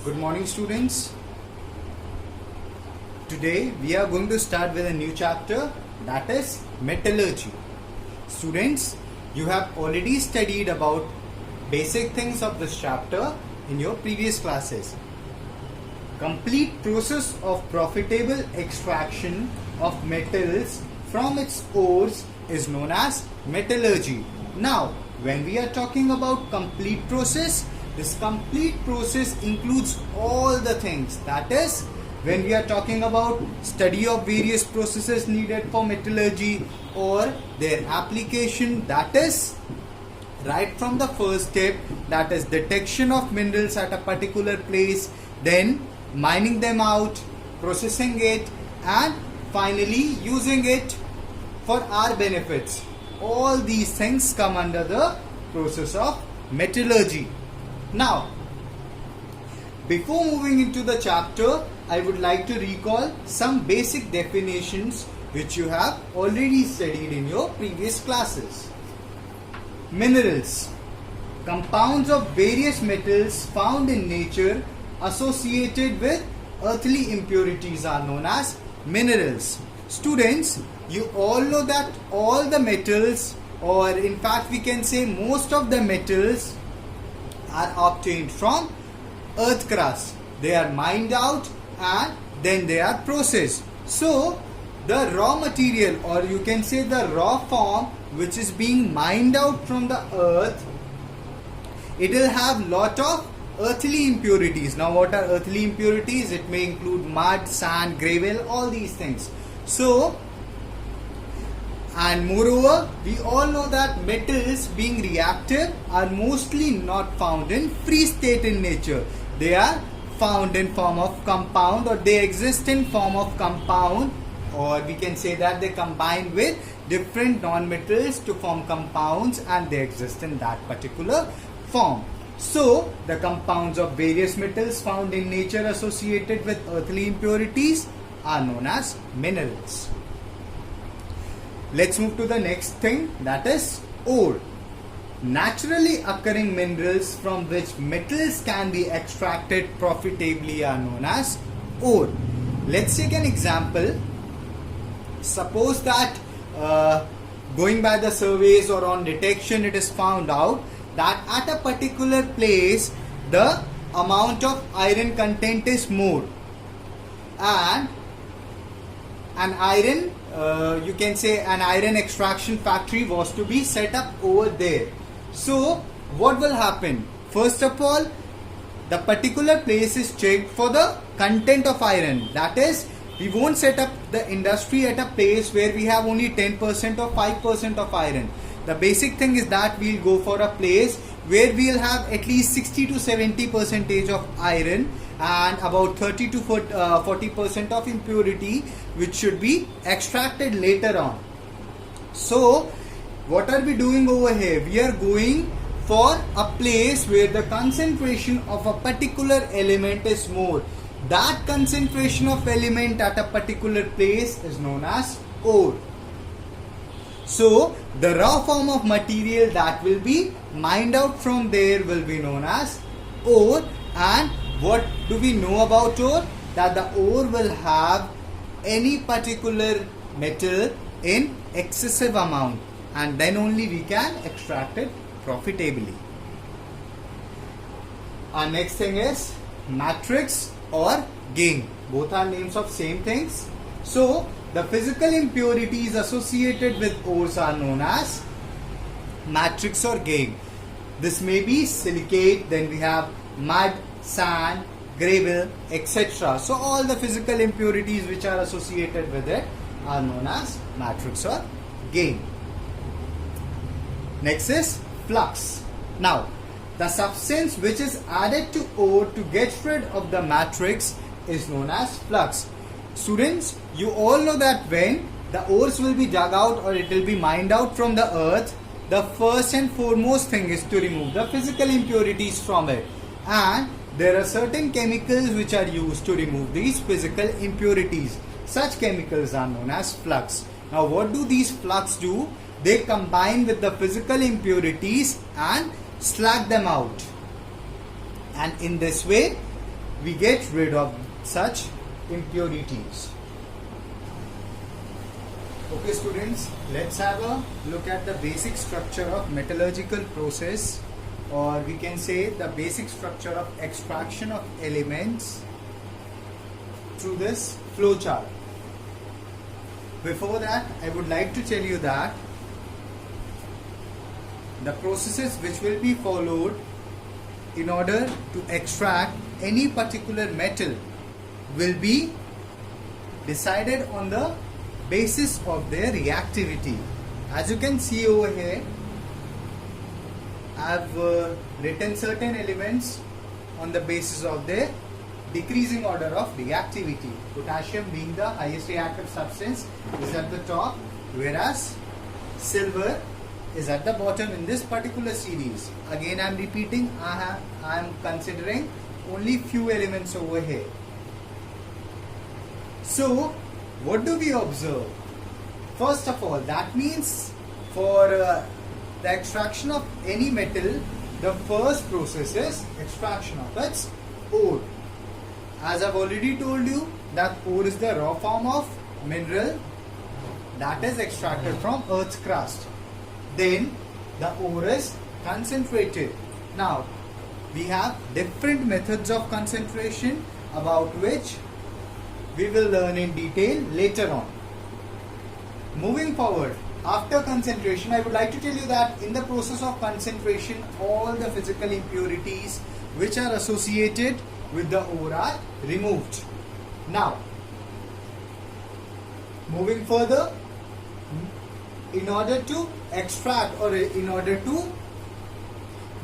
Good morning, students. Today we are going to start with a new chapter, that is metallurgy. Students, you have already studied about basic things of this chapter in your previous classes. Complete process of profitable extraction of metals from its ores is known as metallurgy. Now, when we are talking about complete process, this complete process includes all the things. That is, when we are talking about study of various processes needed for metallurgy or their application, that is right from the first step, that is detection of minerals at a particular place, then mining them out, processing it, and finally using it for our benefits. All these things come under the process of metallurgy. Now, before moving into the chapter, I would like to recall some basic definitions which you have already studied in your previous classes. Minerals, compounds of various metals found in nature associated with earthly impurities are known as minerals. Students, you all know that all the metals, or in fact we can say most of the metals, are obtained from earth crust. They are mined out and then they are processed. So the raw material, or you can say the raw form which is being mined out from the earth, it will have lot of earthly impurities. Now what are earthly impurities? It may include mud, sand, gravel, all these things. So, and moreover, we all know that metals being reactive are mostly not found in free state in nature. They are found in form of compound, or they exist in form of compound, or we can say that they combine with different non-metals to form compounds and they exist in that particular form. So, the compounds of various metals found in nature associated with earthly impurities are known as minerals. Let's move to the next thing, that is ore. Naturally occurring minerals from which metals can be extracted profitably are known as ore. Let's take an example. Suppose that going by the surveys or on detection, it is found out that at a particular place the amount of iron content is more, and an iron you can say an iron extraction factory was to be set up over there. So what will happen? First of all, the particular place is checked for the content of iron. That is, we won't set up the industry at a place where we have only 10% or 5% of iron. The basic thing is that we'll go for a place where we'll have at least 60 to 70% of iron and about 30 to 40% of impurity, which should be extracted later on. So what are we doing over here? We are going for a place where the concentration of a particular element is more. That concentration of element at a particular place is known as ore. So the raw form of material that will be mined out from there will be known as ore. And what do we know about ore? That the ore will have any particular metal in excessive amount, and then only we can extract it profitably. Our next thing is matrix or gangue. Both are names of same things. So the physical impurities associated with ores are known as matrix or gangue. This may be silicate, then we have mud, sand, gravel, etc. So all the physical impurities which are associated with it are known as matrix or gangue. Next is flux. Now, the substance which is added to ore to get rid of the matrix is known as flux. Students, you all know that when the ores will be dug out or it will be mined out from the earth, the first and foremost thing is to remove the physical impurities from it. And there are certain chemicals which are used to remove these physical impurities. Such chemicals are known as flux. Now what do these flux do? They combine with the physical impurities and slag them out. And in this way, we get rid of such impurities. Okay students, let's have a look at the basic structure of metallurgical process, or we can say the basic structure of extraction of elements through this flow chart. Before that, I would like to tell you that the processes which will be followed in order to extract any particular metal will be decided on the basis of their reactivity. As you can see over here, I have written certain elements on the basis of their decreasing order of reactivity. Potassium being the highest reactive substance is at the top, whereas silver is at the bottom in this particular series. Again I am repeating, I am considering only few elements over here. So what do we observe? First of all, that means for the extraction of any metal, the first process is extraction of its ore. As I've already told you, that ore is the raw form of mineral that is extracted from earth's crust. Then the ore is concentrated. Now we have different methods of concentration about which we will learn in detail later on. Moving forward, after concentration, I would like to tell you that in the process of concentration, all the physical impurities which are associated with the ore are removed. Now, moving further, in order to extract or in order to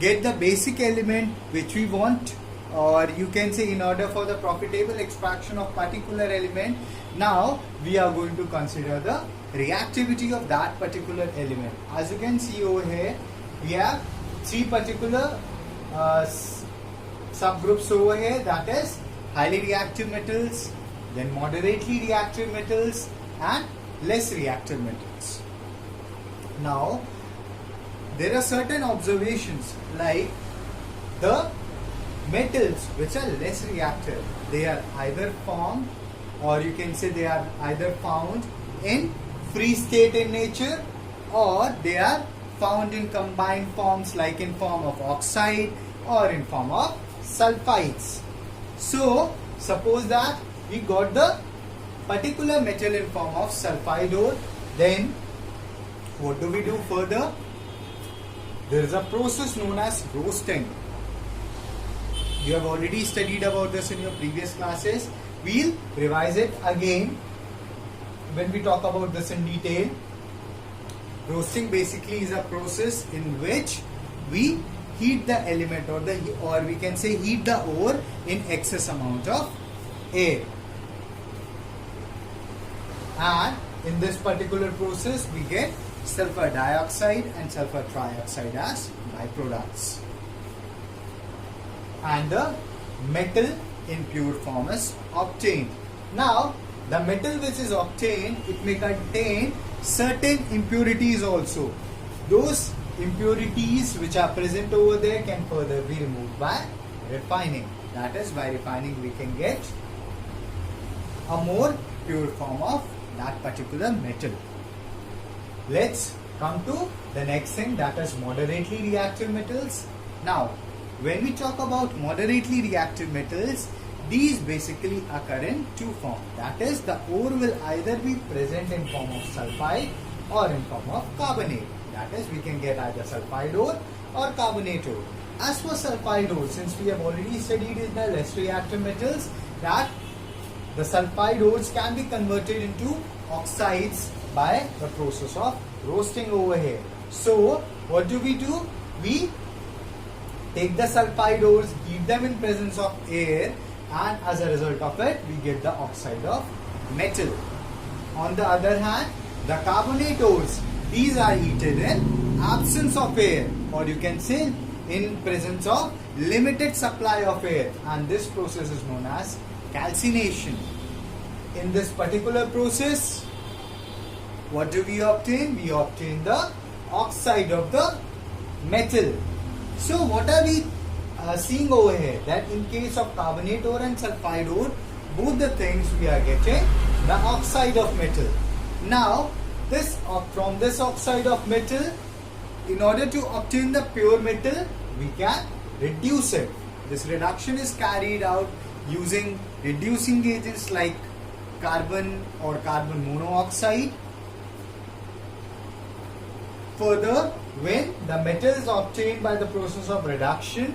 get the basic element which we want, or you can say in order for the profitable extraction of particular element, now we are going to consider the reactivity of that particular element. As you can see over here, we have three particular subgroups over here, that is highly reactive metals, then moderately reactive metals and less reactive metals. Now there are certain observations, like the metals which are less reactive, they are either formed, or you can say they are either found in free state in nature, or they are found in combined forms, like in form of oxide or in form of sulfides. So suppose that we got the particular metal in form of sulfide ore, then what do we do further? There is a process known as roasting. You have already studied about this in your previous classes. We'll revise it again when we talk about this in detail. Roasting basically is a process in which we heat the element, or we can say heat the ore in excess amount of air. And in this particular process we get sulfur dioxide and sulfur trioxide as byproducts, and the metal in pure form is obtained. Now the metal which is obtained, it may contain certain impurities also. Those impurities which are present over there can further be removed by refining. That is, by refining we can get a more pure form of that particular metal. Let's come to the next thing, that is moderately reactive metals. Now when we talk about moderately reactive metals, these basically occur in two forms. That is, the ore will either be present in form of sulfide or in form of carbonate. That is, we can get either sulfide ore or carbonate ore. As for sulfide ore, since we have already studied in the less reactive metals that the sulfide ores can be converted into oxides by the process of roasting over here. So what do? We take the sulfide ores, heat them in presence of air, and as a result of it we get the oxide of metal. On the other hand, the carbonate ores, these are heated in absence of air, or you can say in presence of limited supply of air, and this process is known as calcination. In this particular process, what do we obtain? We obtain the oxide of the metal. So what are we seeing over here that in case of carbonate ore and sulfide ore, both the things we are getting the oxide of metal. Now, from this oxide of metal, in order to obtain the pure metal, we can reduce it. This reduction is carried out using reducing agents like carbon or carbon monoxide. Further, when the metal is obtained by the process of reduction,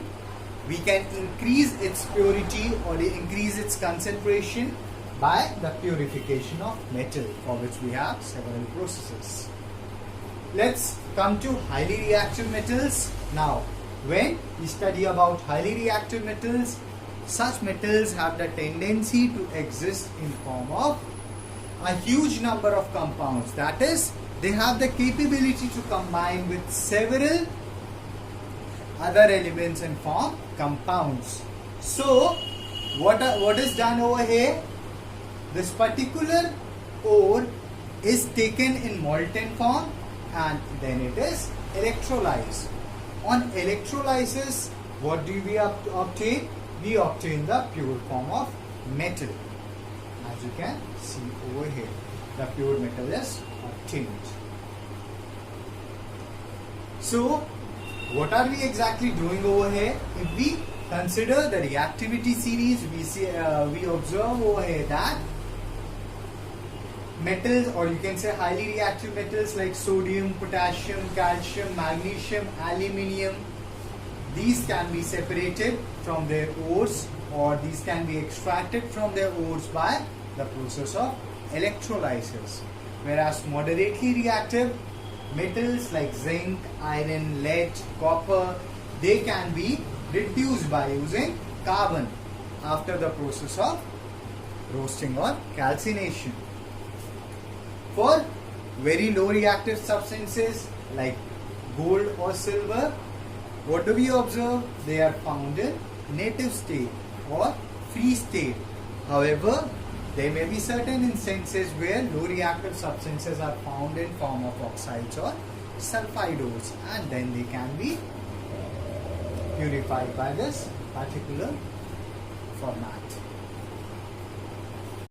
we can increase its purity or increase its concentration by the purification of metal, for which we have several processes. Let's come to highly reactive metals. Now, when we study about highly reactive metals, such metals have the tendency to exist in form of a huge number of compounds. That is, they have the capability to combine with several other elements and form compounds. So, what is done over here? This particular ore is taken in molten form and then it is electrolyzed. On electrolysis, what do we obtain? We obtain the pure form of metal. As you can see over here, the pure metal is obtained. So, what are we exactly doing over here? If we consider the reactivity series, we observe over here that metals, or you can say highly reactive metals like sodium, potassium, calcium, magnesium, aluminium, these can be separated from their ores, or these can be extracted from their ores by the process of electrolysis. Whereas moderately reactive metals like zinc, iron, lead, copper, they can be reduced by using carbon after the process of roasting or calcination. For very low reactive substances like gold or silver, what do we observe? They are found in native state or free state. However, there may be certain instances where low reactive substances are found in form of oxides or sulfide ores, and then they can be purified by this particular format.